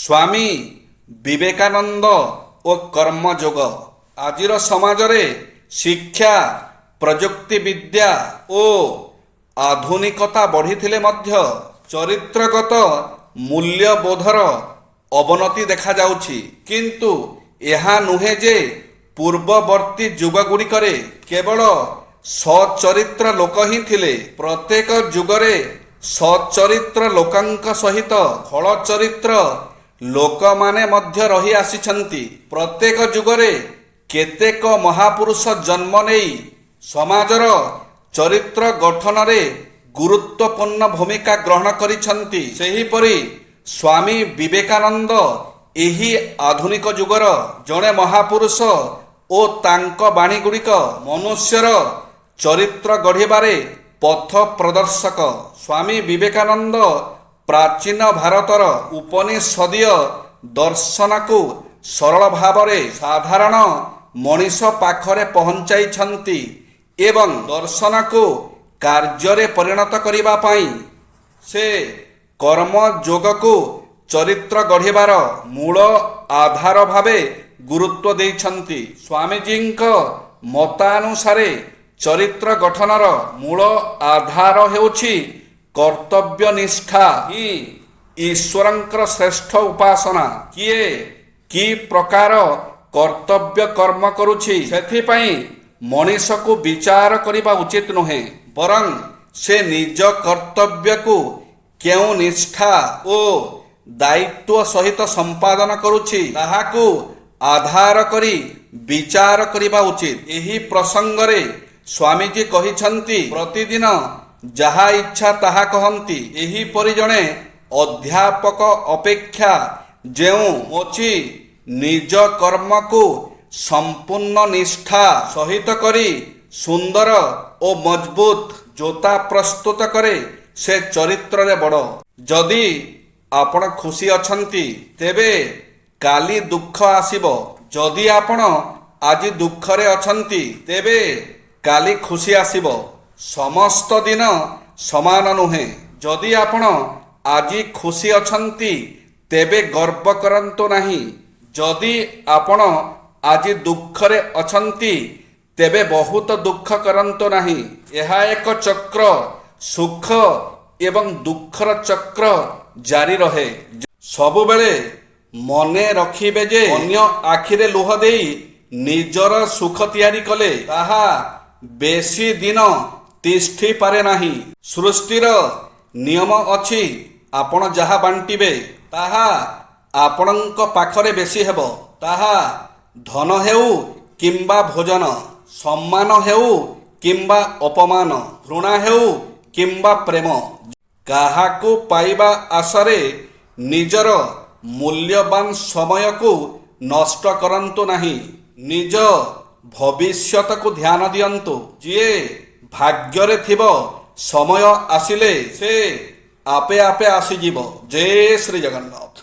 ସ୍ୱାମୀ ବିବେକାନନ୍ଦ ଓ କର୍ମଯୋଗ। ଆଜିର ସମାଜରେ ଶିକ୍ଷା, ପ୍ରଯୁକ୍ତିବିଦ୍ୟା ଓ ଆଧୁନିକତା ବଢ଼ିଥିଲେ ମଧ୍ୟ ଚରିତ୍ରଗତ ମୂଲ୍ୟବୋଧର ଅବନତି ଦେଖାଯାଉଛି। କିନ୍ତୁ ଏହା ନୁହେଁ ଯେ ପୂର୍ବବର୍ତ୍ତୀ ଯୁଗଗୁଡ଼ିକରେ କେବଳ ସଚରିତ୍ର ଲୋକ ହିଁ ଥିଲେ। ପ୍ରତ୍ୟେକ ଯୁଗରେ ସଚରିତ୍ର ଲୋକଙ୍କ ସହିତ ଖଳ ଚରିତ୍ର ଲୋକମାନେ ମଧ୍ୟ ରହି ଆସିଛନ୍ତି। ପ୍ରତ୍ୟେକ ଯୁଗରେ କେତେକ ମହାପୁରୁଷ ଜନ୍ମ ନେଇ ସମାଜର ଚରିତ୍ର ଗଠନରେ ଗୁରୁତ୍ୱପୂର୍ଣ୍ଣ ଭୂମିକା ଗ୍ରହଣ କରିଛନ୍ତି। ସେହିପରି ସ୍ୱାମୀ ବିବେକାନନ୍ଦ ଏହି ଆଧୁନିକ ଯୁଗର ଜଣେ ମହାପୁରୁଷ ଓ ତାଙ୍କ ବାଣୀଗୁଡ଼ିକ ମନୁଷ୍ୟର ଚରିତ୍ର ଗଢ଼ିବାରେ ପଥ ପ୍ରଦର୍ଶକ। ସ୍ୱାମୀ ବିବେକାନନ୍ଦ ପ୍ରାଚୀନ ଭାରତର ଉପନିଷଦୀୟ ଦର୍ଶନକୁ ସରଳ ଭାବରେ ସାଧାରଣ ମଣିଷ ପାଖରେ ପହଞ୍ଚାଇଛନ୍ତି ଏବଂ ଦର୍ଶନକୁ କାର୍ଯ୍ୟରେ ପରିଣତ କରିବା ପାଇଁ ସେ କର୍ମଯୋଗକୁ ଚରିତ୍ର ଗଢ଼ିବାର ମୂଳ ଆଧାର ଭାବେ ଗୁରୁତ୍ୱ ଦେଇଛନ୍ତି। ସ୍ୱାମୀଜୀଙ୍କ ମତାନୁସାରେ ଚରିତ୍ର ଗଠନର ମୂଳ ଆଧାର ହେଉଛି କର୍ତ୍ତବ୍ୟନିଷ୍ଠା ହିଁ ଈଶ୍ୱରଙ୍କର ଶ୍ରେଷ୍ଠ ଉପାସନା। କିଏ କି ପ୍ରକାର କର୍ତ୍ତବ୍ୟ କର୍ମ କରୁଛି ସେଥିପାଇଁ ମଣିଷକୁ ବିଚାର କରିବା ଉଚିତ ନୁହେଁ, ବରଂ ସେ ନିଜ କର୍ତ୍ତବ୍ୟକୁ କେଉଁ ନିଷ୍ଠା ଓ ଦାୟିତ୍ୱ ସହିତ ସମ୍ପାଦନ କରୁଛି ତାହାକୁ ଆଧାର କରି ବିଚାର କରିବା ଉଚିତ। ଏହି ପ୍ରସଙ୍ଗରେ ସ୍ୱାମୀଜୀ କହିଛନ୍ତି, ପ୍ରତିଦିନ ଯାହା ଇଚ୍ଛା ତାହା କହନ୍ତି। ଏହିପରି ଜଣେ ଅଧ୍ୟାପକ ଅପେକ୍ଷା ଯେଉଁଛି ନିଜ କର୍ମକୁ ସମ୍ପୂର୍ଣ୍ଣ ନିଷ୍ଠା ସହିତ କରି ସୁନ୍ଦର ଓ ମଜବୁତ ଜୋତା ପ୍ରସ୍ତୁତ କରେ ସେ ଚରିତ୍ରରେ ବଡ଼। ଯଦି ଆପଣ ଖୁସି ଅଛନ୍ତି ତେବେ କାଲି ଦୁଃଖ ଆସିବ। ଯଦି ଆପଣ ଆଜି ଦୁଃଖରେ ଅଛନ୍ତି ତେବେ କାଲି ଖୁସି ଆସିବ। ସମସ୍ତ ଦିନ ସମାନ ନୁହେଁ। ଯଦି ଆପଣ ଆଜି ଖୁସି ଅଛନ୍ତି ତେବେ ଗର୍ବ କରନ୍ତୁ ନାହିଁ। ଯଦି ଆପଣ ଆଜି ଦୁଃଖରେ ଅଛନ୍ତି ତେବେ ବହୁତ ଦୁଃଖ କରନ୍ତୁ ନାହିଁ। ଏହା ଏକ ଚକ୍ର, ସୁଖ ଏବଂ ଦୁଃଖର ଚକ୍ର ଜାରି ରହେ। ସବୁବେଳେ ମନେ ରଖିବେ ଯେ ଅନ୍ୟ ଆଖିରେ ଲୁହ ଦେଇ ନିଜର ସୁଖ ତିଆରି କଲେ ତାହା ବେଶୀ ଦିନ ତିଷ୍ଠି ପାରେ ନାହିଁ। ସୃଷ୍ଟିର ନିୟମ ଅଛି, ଆପଣ ଯାହା ବାଣ୍ଟିବେ ତାହା ଆପଣଙ୍କ ପାଖରେ ବେଶୀ ହେବ। ତାହା ଧନ ହେଉ କିମ୍ବା ଭୋଜନ, ସମ୍ମାନ ହେଉ କିମ୍ବା ଅପମାନ, ଘୃଣା ହେଉ କିମ୍ବା ପ୍ରେମ। କାହାକୁ ପାଇବା ଆଶାରେ ନିଜର ମୂଲ୍ୟବାନ ସମୟକୁ ନଷ୍ଟ କରନ୍ତୁ ନାହିଁ। ନିଜ ଭବିଷ୍ୟତକୁ ଧ୍ୟାନ ଦିଅନ୍ତୁ। ଯିଏ ଭାଗ୍ୟରେ ଥିବ ସମୟ ଆସିଲେ ସେ ଆପେ ଆପେ ଆସିଯିବ। ଜୟ ଶ୍ରୀ ଜଗନ୍ନାଥ।